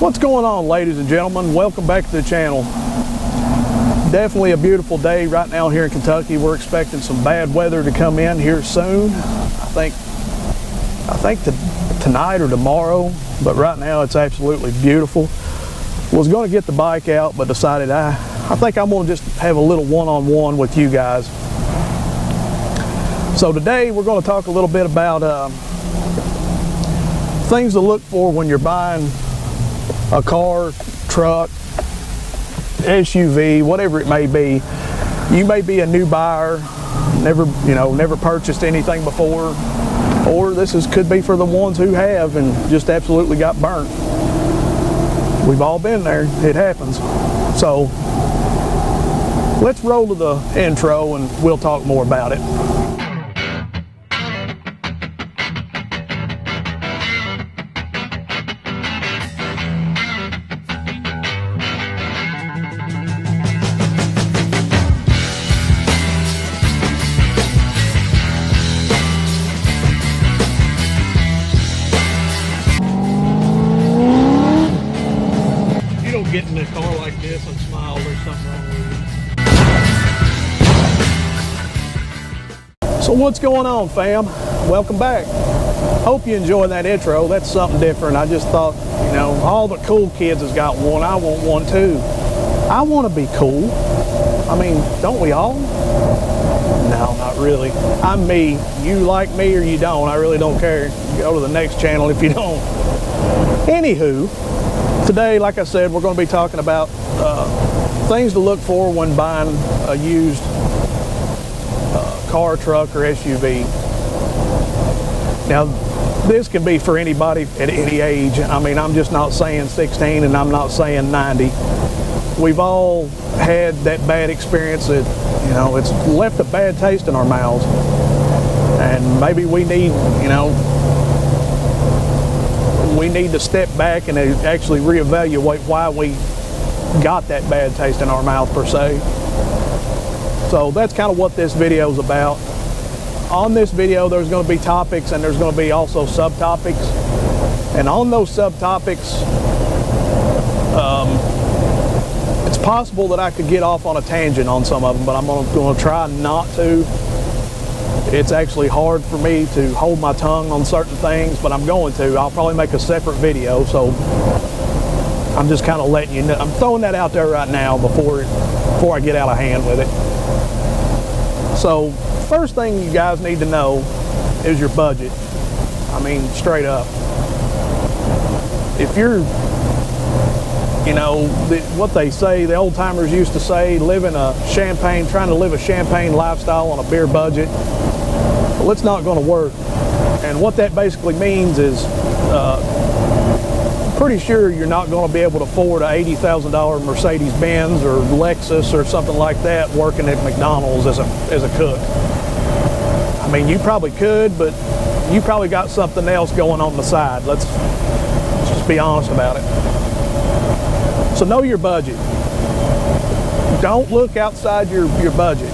What's going on, ladies and gentlemen? Welcome back to the channel. Definitely a beautiful day right now here in Kentucky. We're expecting some bad weather to come in here soon. I think tonight or tomorrow, but right now it's absolutely beautiful. Was going to get the bike out, but decided I think I'm going to just have a little one-on-one with you guys. So today we're going to talk a little bit about things to look for when you're buying a car, truck, SUV, whatever it may be. You may be a new buyer, never purchased anything before, or could be for the ones who have and just absolutely got burnt. We've all been there. It happens. So let's roll to the intro and we'll talk more about it. Get in a car like this and smile, there's something wrong with you. So what's going on, fam? Welcome back. Hope you enjoyed that intro. That's something different. I just thought, all the cool kids has got one. I want one too. I want to be cool. I mean, don't we all? No, not really. I'm me. You like me or you don't. I really don't care. Go to the next channel if you don't. Anywho, today, like I said, we're going to be talking about things to look for when buying a used car, truck, or SUV. Now, this can be for anybody at any age. I mean, I'm just not saying 16 and I'm not saying 90. We've all had that bad experience that, it's left a bad taste in our mouths. And maybe we need, we need to step back and actually reevaluate why we got that bad taste in our mouth, per se. So that's kind of what this video is about. On this video, there's going to be topics and there's going to be also subtopics. And on those subtopics, it's possible that I could get off on a tangent on some of them, but I'm going to try not to. It's actually hard for me to hold my tongue on certain things, but I'm going to. I'll probably make a separate video, so I'm just kind of letting you know. I'm throwing that out there right now before I get out of hand with it. So, first thing you guys need to know is your budget. I mean, straight up. If you're, what they say, the old timers used to say, trying to live a champagne lifestyle on a beer budget. Well, it's not going to work. And what that basically means is, pretty sure you're not going to be able to afford a $80,000 Mercedes-Benz or Lexus or something like that working at McDonald's as a cook. I mean, you probably could, but you probably got something else going on the side. Let's just be honest about it. So know your budget. Don't look outside your budget.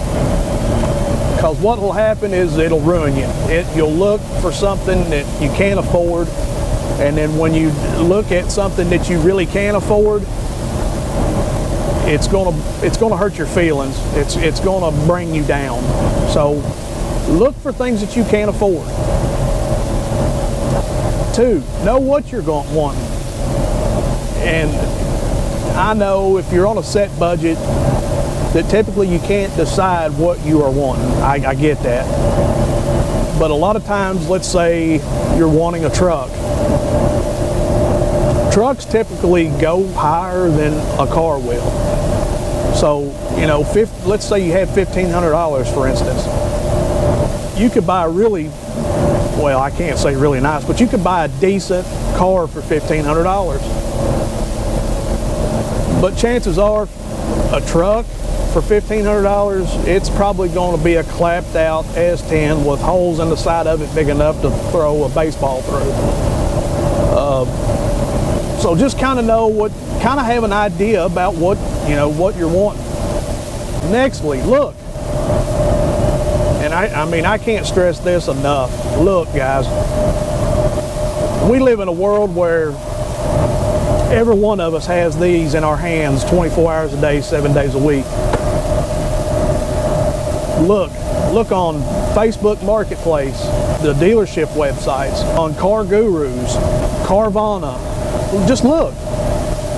Because what will happen is it'll ruin you. You'll look for something that you can't afford, and then when you look at something that you really can't afford, it's gonna hurt your feelings. It's gonna bring you down. So look for things that you can't afford. 2, know what you're going to want. And I know if you're on a set budget, that typically you can't decide what you are wanting. I get that. But a lot of times, let's say you're wanting a truck. Trucks typically go higher than a car will. So, let's say you had $1,500, for instance. You could buy I can't say really nice, but you could buy a decent car for $1,500. But chances are, a truck for $1,500, it's probably going to be a clapped out S10 with holes in the side of it big enough to throw a baseball through. So just kind of have an idea about what you're wanting. Nextly, look. And I can't stress this enough. Look, guys, we live in a world where Every one of us has these in our hands 24 hours a day, 7 days a week. Look on Facebook Marketplace, the dealership websites, on Car Gurus, Carvana. Just look.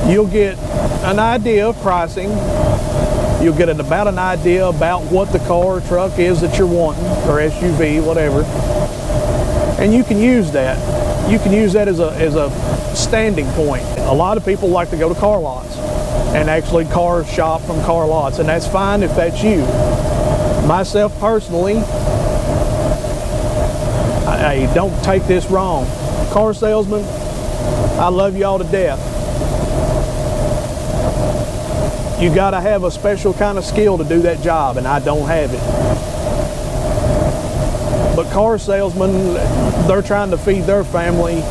You'll get an idea of pricing. You'll get about an idea about what the car or truck is that you're wanting, or SUV, whatever. And you can use that. You can use that as a standing point. A lot of people like to go to car lots and actually car shop from car lots, and that's fine if that's you. Myself personally, hey, don't take this wrong. Car salesman, I love y'all to death. You gotta have a special kind of skill to do that job, and I don't have it. But car salesmen, they're trying to feed their family,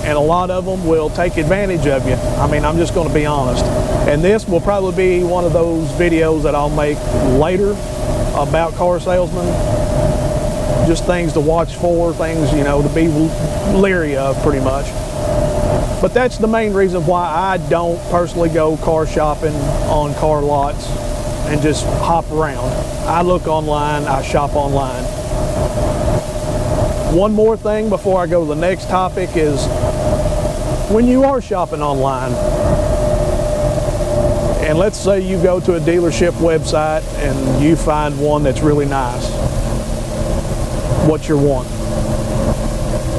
and a lot of them will take advantage of you. I mean, I'm just gonna be honest. And this will probably be one of those videos that I'll make later about car salesmen. Just things to watch for, things, you know, to be leery of pretty much. But that's the main reason why I don't personally go car shopping on car lots and just hop around. I look online, I shop online. One more thing before I go to the next topic is when you are shopping online, and let's say you go to a dealership website and you find one that's really nice, what you're wanting,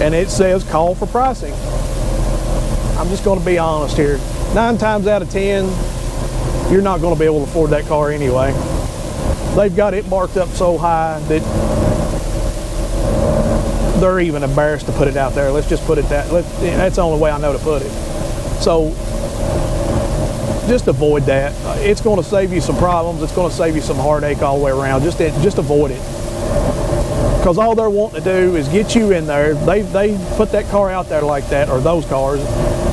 and it says call for pricing. I'm just going to be honest here. 9 times out of 10, you're not going to be able to afford that car anyway. They've got it marked up so high that they're even embarrassed to put it out there. Let's just put it that's the only way I know to put it. So just avoid that. It's going to save you some problems. It's going to save you some heartache all the way around. Just avoid it. Because all they're wanting to do is get you in there. They put that car out there like that, or those cars,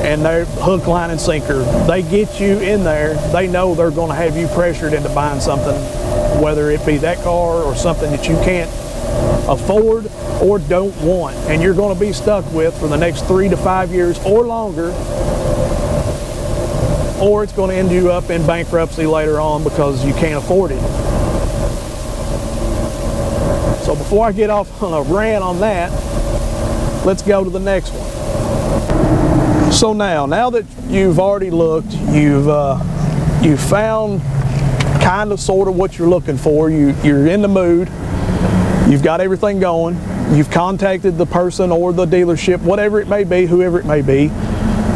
and they're hook, line, and sinker. They get you in there. They know they're going to have you pressured into buying something, whether it be that car or something that you can't afford or don't want, and you're going to be stuck with for the next 3 to 5 years or longer, or it's going to end you up in bankruptcy later on because you can't afford it. So before I get off on a rant on that, let's go to the next one. So now that you've already looked, you've found kind of sort of what you're looking for, you're in the mood, you've got everything going, you've contacted the person or the dealership, whatever it may be, whoever it may be,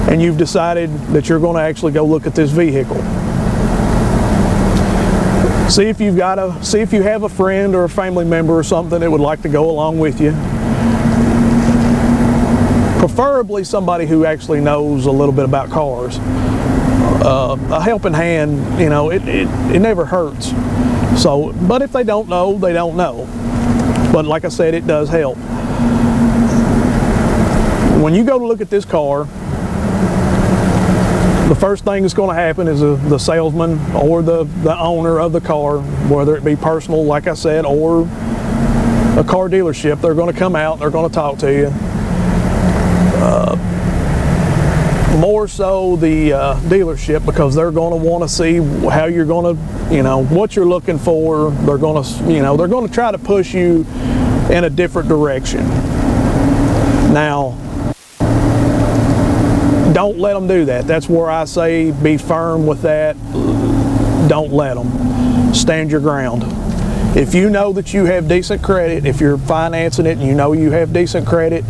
and you've decided that you're going to actually go look at this vehicle. See if you have a friend or a family member or something that would like to go along with you. Preferably somebody who actually knows a little bit about cars. A helping hand, you know, it never hurts. So, but if they don't know, they don't know. But like I said, it does help. When you go to look at this car, the first thing that's going to happen is the salesman or the owner of the car, whether it be personal, like I said, or a car dealership, they're going to come out, they're going to talk to you. More so the dealership, because they're going to want to see how you're going to, you know, what you're looking for. They're going to, you know, they're going to try to push you in a different direction. Now, don't let them do that. That's where I say be firm with that. Don't let them. Stand your ground. If you know that you have decent credit, if you're financing it and you know you have decent credit,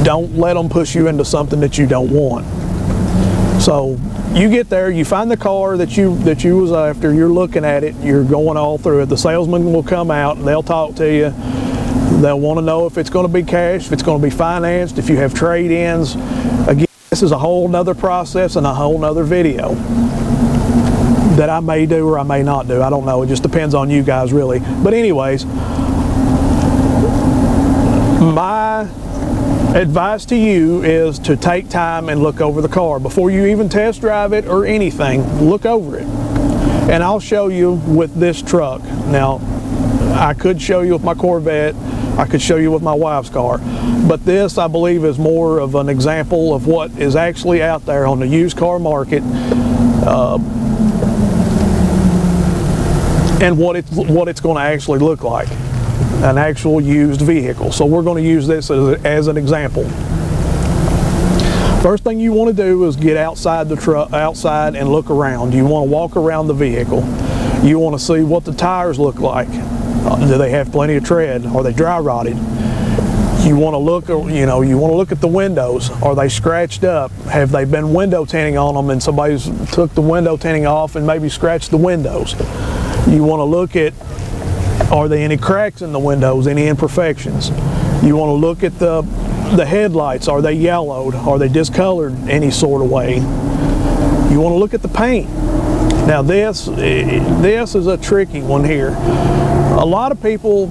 don't let them push you into something that you don't want. So you get there, you find the car that you was after, you're looking at it, you're going all through it. The salesman will come out and they'll talk to you. They'll want to know if it's going to be cash, if it's going to be financed, if you have trade-ins. Again, this is a whole nother process and a whole nother video that I may do or I may not do. I don't know. It just depends on you guys, really. But anyways, my advice to you is to take time and look over the car. Before you even test drive it or anything, look over it. And I'll show you with this truck. Now, I could show you with my Corvette. I could show you with my wife's car. But this, I believe, is more of an example of what is actually out there on the used car market, and what it's going to actually look like, an actual used vehicle. So we're going to use this as an example. First thing you want to do is get outside the truck, outside, and look around. You want to walk around the vehicle. You want to see what the tires look like. Do they have plenty of tread? Are they dry rotted? You want to look, you want to look at the windows. Are they scratched up? Have they been window tinting on them and somebody's took the window tinting off and maybe scratched the windows? You want to look at, are there any cracks in the windows, any imperfections? You want to look at the headlights. Are they yellowed? Are they discolored any sort of way? You want to look at the paint. Now this is a tricky one here. A lot of people,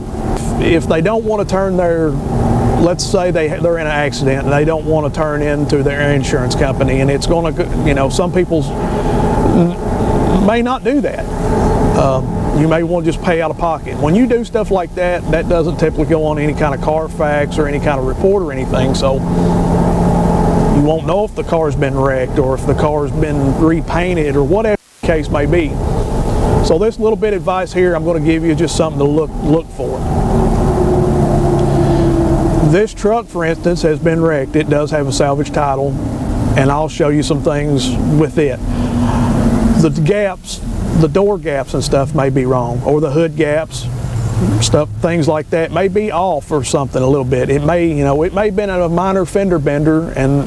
if they don't want to turn their, let's say they're in an accident and they don't want to turn into their insurance company, and it's going to, some people may not do that. You may want to just pay out of pocket. When you do stuff like that, that doesn't typically go on any kind of Carfax or any kind of report or anything, so you won't know if the car's been wrecked or if the car's been repainted or whatever the case may be. So this little bit of advice here, I'm going to give you just something to look for. This truck, for instance, has been wrecked. It does have a salvage title, and I'll show you some things with it. The gaps, the door gaps and stuff may be wrong, or the hood gaps, things like that may be off or something a little bit. It may, it may have been a minor fender bender, and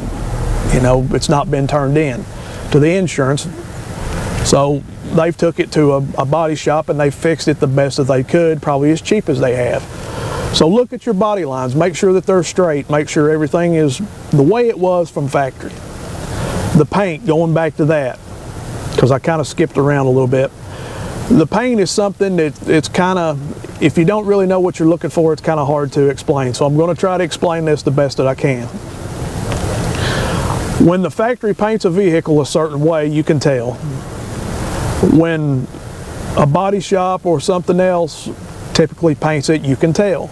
it's not been turned in to the insurance. So they've took it to a body shop and they fixed it the best that they could, probably as cheap as they have. So look at your body lines, make sure that they're straight, make sure everything is the way it was from factory. The paint, going back to that, because I kind of skipped around a little bit. The paint is something that it's kind of, if you don't really know what you're looking for, it's kind of hard to explain. So I'm going to try to explain this the best that I can. When the factory paints a vehicle a certain way, you can tell. When a body shop or something else typically paints it, you can tell.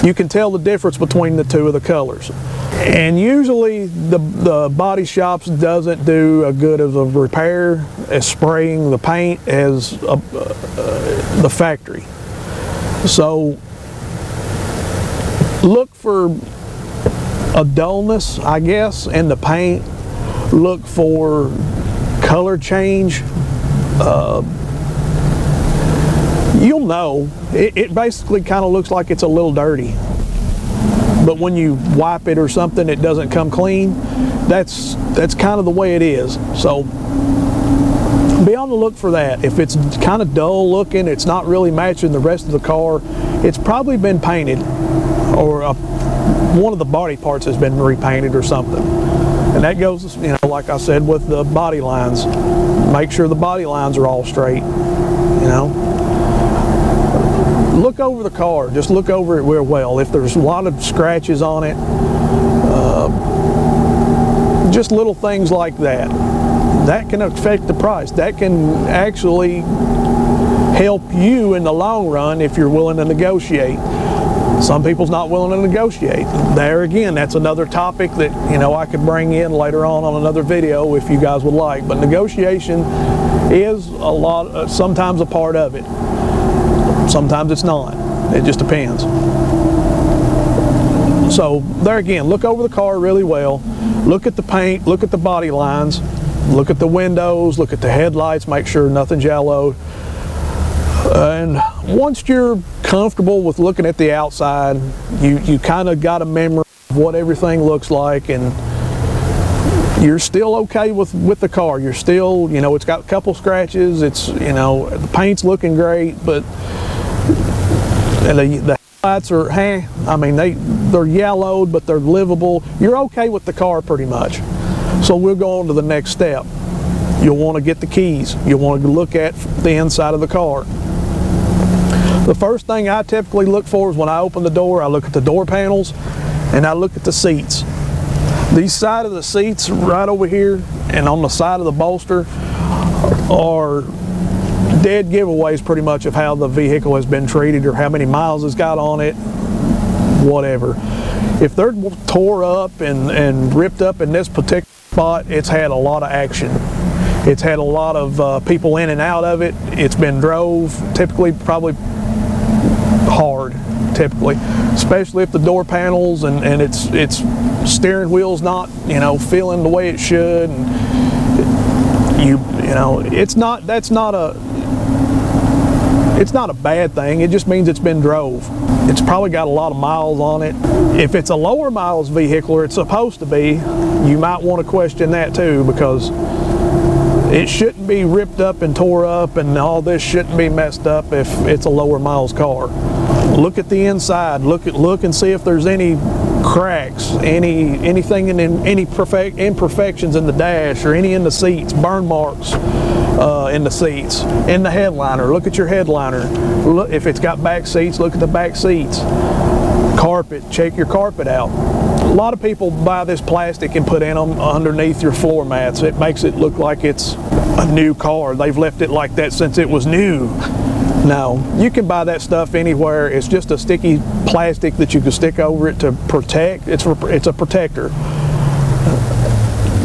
You can tell the difference between the two of the colors. And usually the body shops doesn't do a good of a repair as spraying the paint as the factory. So look for a dullness, I guess, in the paint. Look for color change. You'll know. It basically kind of looks like it's a little dirty. But when you wipe it or something, it doesn't come clean. That's kind of the way it is. So be on the look for that. If it's kind of dull looking, it's not really matching the rest of the car, it's probably been painted, or one of the body parts has been repainted or something. And that goes, like I said, with the body lines. Make sure the body lines are all straight, Look over the car, just look over it real well. If there's a lot of scratches on it, just little things like that, that can affect the price. That can actually help you in the long run if you're willing to negotiate. Some people's not willing to negotiate. There again, that's another topic that I could bring in later on another video if you guys would like. But negotiation is sometimes a part of it. Sometimes it's not. It just depends. So there again, look over the car really well. Look at the paint, look at the body lines, look at the windows, look at the headlights, make sure nothing's yellowed. And once you're comfortable with looking at the outside, you kind of got a memory of what everything looks like, and you're still okay with the car. You're still, it's got a couple scratches, it's, the paint's looking great, but the headlights are, they're yellowed, but they're livable. You're okay with the car pretty much. So we'll go on to the next step. You'll want to get the keys. You'll want to look at the inside of the car. The first thing I typically look for is when I open the door, I look at the door panels and I look at the seats. These side of the seats right over here and on the side of the bolster are dead giveaways pretty much of how the vehicle has been treated or how many miles it's got on it. whatever. If they're tore up and ripped up in this particular spot, it's had a lot of action. It's had a lot of people in and out of it. It's been drove, typically probably hard, typically, especially if the door panels and its steering wheel's not, feeling the way it should. And it's not a bad thing. It just means it's been drove. It's probably got a lot of miles on it. If it's a lower miles vehicle, or it's supposed to be, you might want to question that too, because it shouldn't be ripped up and tore up, and all this shouldn't be messed up if it's a lower miles car. Look at the inside. Look and see if there's any cracks, anything in any imperfections in the dash, or any in the seats, burn marks in the seats, in the headliner. Look at your headliner. Look, if it's got back seats, look at the back seats. Carpet, check your carpet out. A lot of people buy this plastic and put in them underneath your floor mats. It makes it look like it's a new car. They've left it like that since it was new. No, you can buy that stuff anywhere. It's just a sticky plastic that you can stick over it to protect. It's a protector.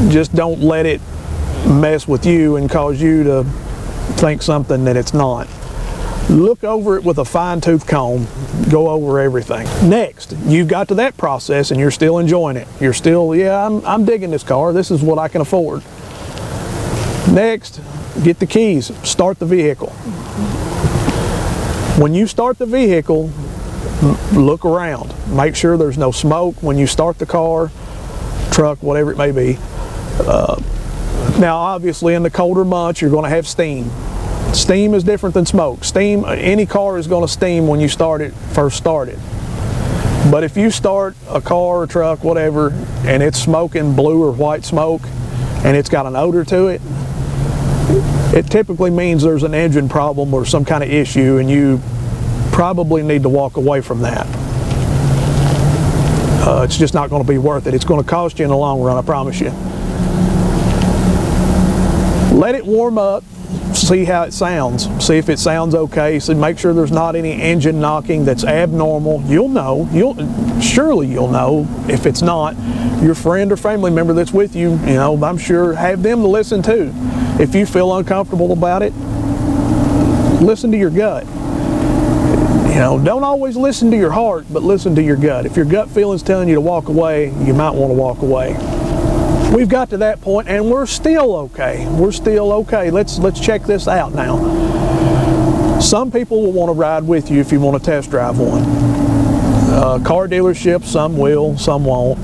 Just don't let it mess with you and cause you to think something that it's not. Look over it with a fine-tooth comb. Go over everything. Next, you've got to that process and you're still enjoying it. You're still, I'm digging this car. This is what I can afford. Next, get the keys. Start the vehicle. When you start the vehicle, look around. Make sure there's no smoke when you start the car, truck, whatever it may be. Now, obviously, in the colder months, you're going to have steam. Steam is different than smoke. Steam, any car is going to steam when you first start it. But if you start a car or truck, whatever, and it's smoking blue or white smoke, and it's got an odor to it, it typically means there's an engine problem or some kind of issue, and you probably need to walk away from that. It's just not going to be worth it. It's going to cost you in the long run, I promise you. Let it warm up. See how it sounds. See if it sounds okay. So make sure there's not any engine knocking that's abnormal. You'll know. Surely you'll know if it's not. Your friend or family member that's with you, I'm sure, have them to listen to. If you feel uncomfortable about it, listen to your gut. Don't always listen to your heart, but listen to your gut. If your gut feeling's telling you to walk away, you might want to walk away. We've got to that point and we're still okay. We're still okay. Let's check this out now. Some people will want to ride with you if you want to test drive one. Car dealerships, some will, some won't.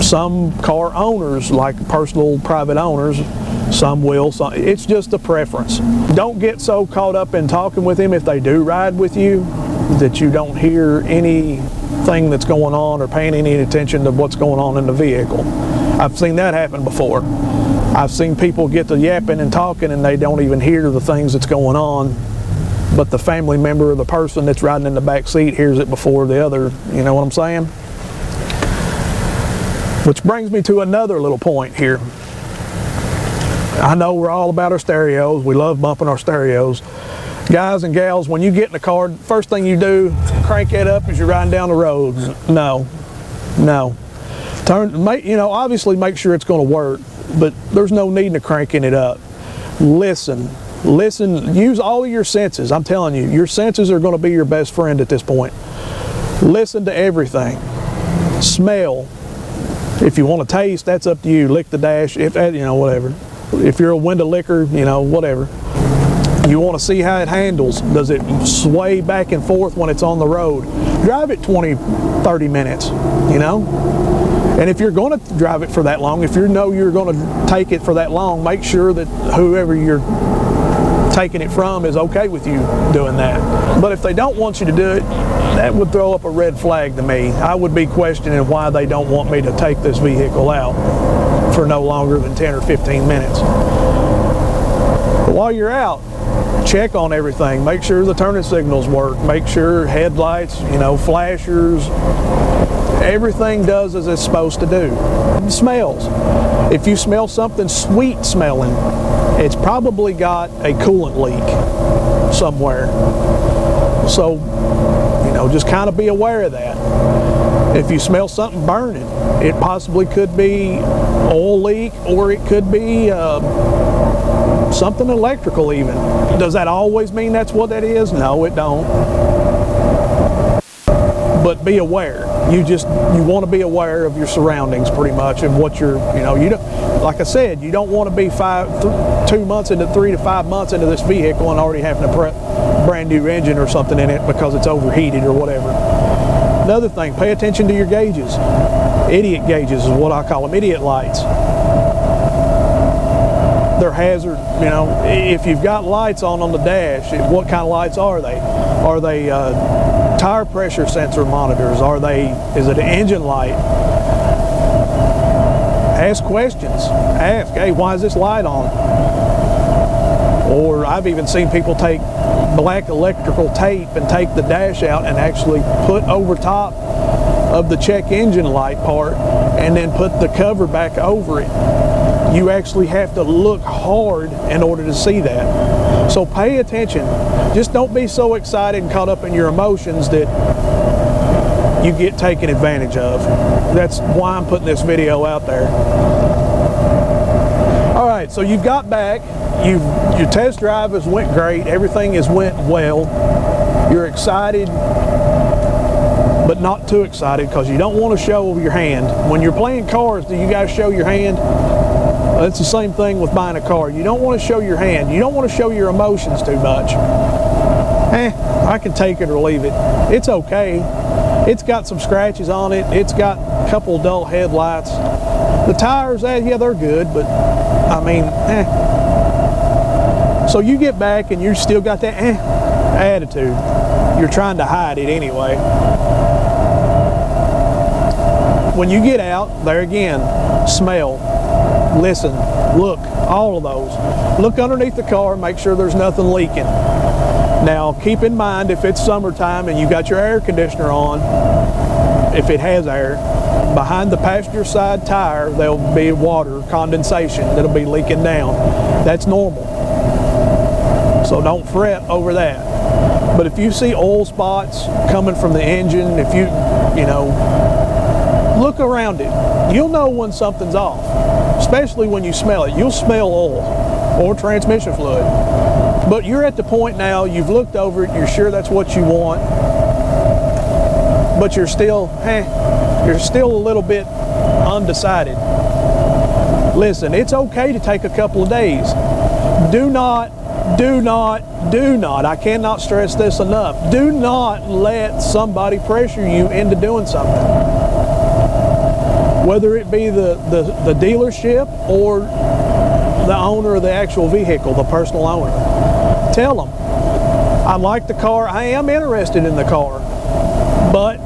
Some car owners, like personal private owners, some will. It's just a preference. Don't get so caught up in talking with them if they do ride with you that you don't hear anything that's going on or paying any attention to what's going on in the vehicle. I've seen that happen before. I've seen people get to yapping and talking and they don't even hear the things that's going on, but the family member or the person that's riding in the back seat hears it before the other. You know what I'm saying? Which brings me to another little point here. I know we're all about our stereos. We love bumping our stereos. Guys and gals, when you get in the car, first thing you do, crank it up as you're riding down the road. No. Obviously make sure it's going to work, but there's no need to cranking it up. Listen, use all of your senses. I'm telling you, your senses are going to be your best friend at this point. Listen to everything. Smell. If you want to taste, that's up to you. Lick the dash, whatever. If you're a window licker, whatever. You want to see how it handles. Does it sway back and forth when it's on the road? Drive it 20, 30 minutes, And if you're going to drive it for that long, if you know you're going to take it for that long, make sure that whoever you're taking it from is okay with you doing that. But if they don't want you to do it, that would throw up a red flag to me. I would be questioning why they don't want me to take this vehicle out for no longer than 10 or 15 minutes. But while you're out, check on everything. Make sure the turning signals work. Make sure headlights, flashers, everything does as it's supposed to do. It smells. If you smell something sweet smelling, it's probably got a coolant leak somewhere. So, just kind of be aware of that. If you smell something burning, it possibly could be oil leak, or it could be something electrical even. Does that always mean that's what that is? No, it don't. But be aware. You want to be aware of your surroundings, pretty much, and what you're, you don't, like I said, you don't want to be 3 to 5 months into this vehicle and already having to put a brand new engine or something in it because it's overheated or whatever. Another thing, pay attention to your gauges. Idiot gauges is what I call them, idiot lights. They're hazard, if you've got lights on the dash, what kind of lights are they? Are they tire pressure sensor monitors? Is it an engine light? Ask questions. Ask, hey, why is this light on? Or I've even seen people take black electrical tape and take the dash out and actually put over top of the check engine light part and then put the cover back over it. You actually have to look hard in order to see that. So pay attention. Just don't be so excited and caught up in your emotions that you get taken advantage of. That's why I'm putting this video out there. All right, so you got back. Your test drive has went great. Everything has went well. You're excited, but not too excited, because you don't want to show your hand. When you're playing cars, do you guys show your hand? It's the same thing with buying a car. You don't want to show your hand. You don't want to show your emotions too much. I can take it or leave it. It's okay. It's got some scratches on it. It's got a couple of dull headlights. The tires, yeah, they're good, but I mean, So you get back and you still got that attitude. You're trying to hide it anyway. When you get out, there again, smell, listen, look, all of those. Look underneath the car, make sure there's nothing leaking. Now, keep in mind, if it's summertime and you got your air conditioner on, if it has air, behind the passenger side tire, there'll be water condensation that'll be leaking down. That's normal. So don't fret over that. But if you see oil spots coming from the engine, if you look around it, you'll know when something's off, especially when you smell it. You'll smell oil or transmission fluid. But you're at the point now, you've looked over it, you're sure that's what you want, but you're still a little bit undecided. Listen, it's okay to take a couple of days. Do not, I cannot stress this enough, do not let somebody pressure you into doing something. Whether it be the dealership or the owner of the actual vehicle, the personal owner. Tell them, I like the car, I am interested in the car, but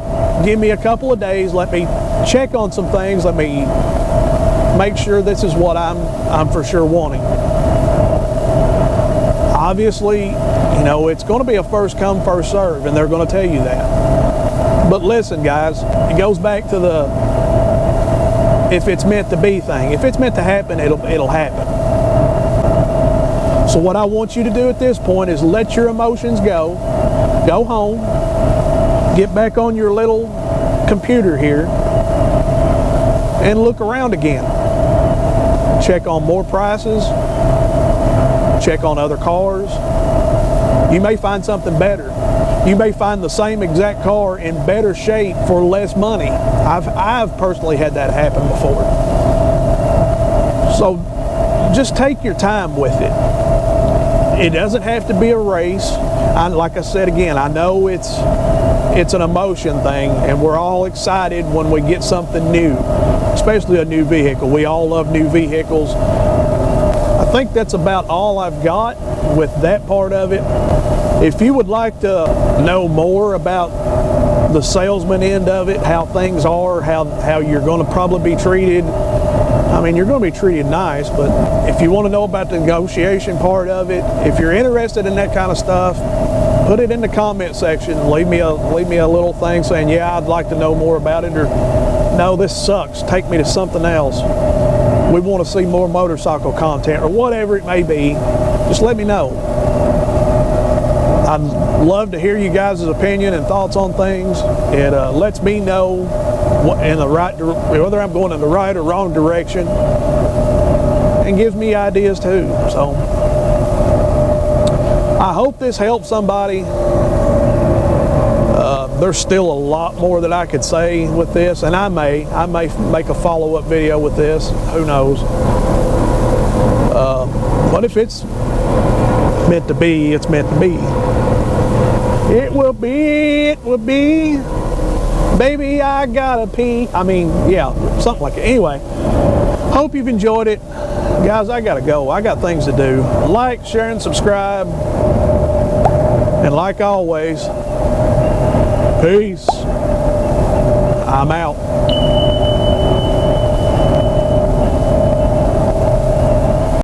give me a couple of days, let me check on some things, let me make sure this is what I'm for sure wanting. Obviously, it's going to be a first come, first serve, and they're going to tell you that. But listen, guys, it goes back to the if it's meant to be thing. If it's meant to happen, it'll happen. So what I want you to do at this point is let your emotions go home, get back on your little computer here, and look around again. Check on more prices, check on other cars. You may find something better. You may find the same exact car in better shape for less money. I've personally had that happen before. So just take your time with it. It doesn't have to be a race. Like I said again, I know it's an emotion thing, and we're all excited when we get something new, especially a new vehicle. We all love new vehicles. I think that's about all I've got with that part of it. If you would like to know more about the salesman end of it, how things are, how you're going to probably be treated, I mean, you're going to be treated nice, but if you want to know about the negotiation part of it, if you're interested in that kind of stuff, put it in the comment section. Leave me a little thing saying, yeah, I'd like to know more about it, or no, this sucks, take me to something else. We want to see more motorcycle content, or whatever it may be. Just let me know. I'd love to hear you guys' opinion and thoughts on things. It lets me know whether I'm going in the right or wrong direction, and gives me ideas too. So I hope this helps somebody. There's still a lot more that I could say with this, and I may make a follow-up video with this. Who knows? But if it's meant to be, it's meant to be. It will be, baby, I gotta pee. I mean, yeah, something like that. Anyway, hope you've enjoyed it. Guys, I gotta go. I got things to do. Like, share, and subscribe. And like always, peace. I'm out.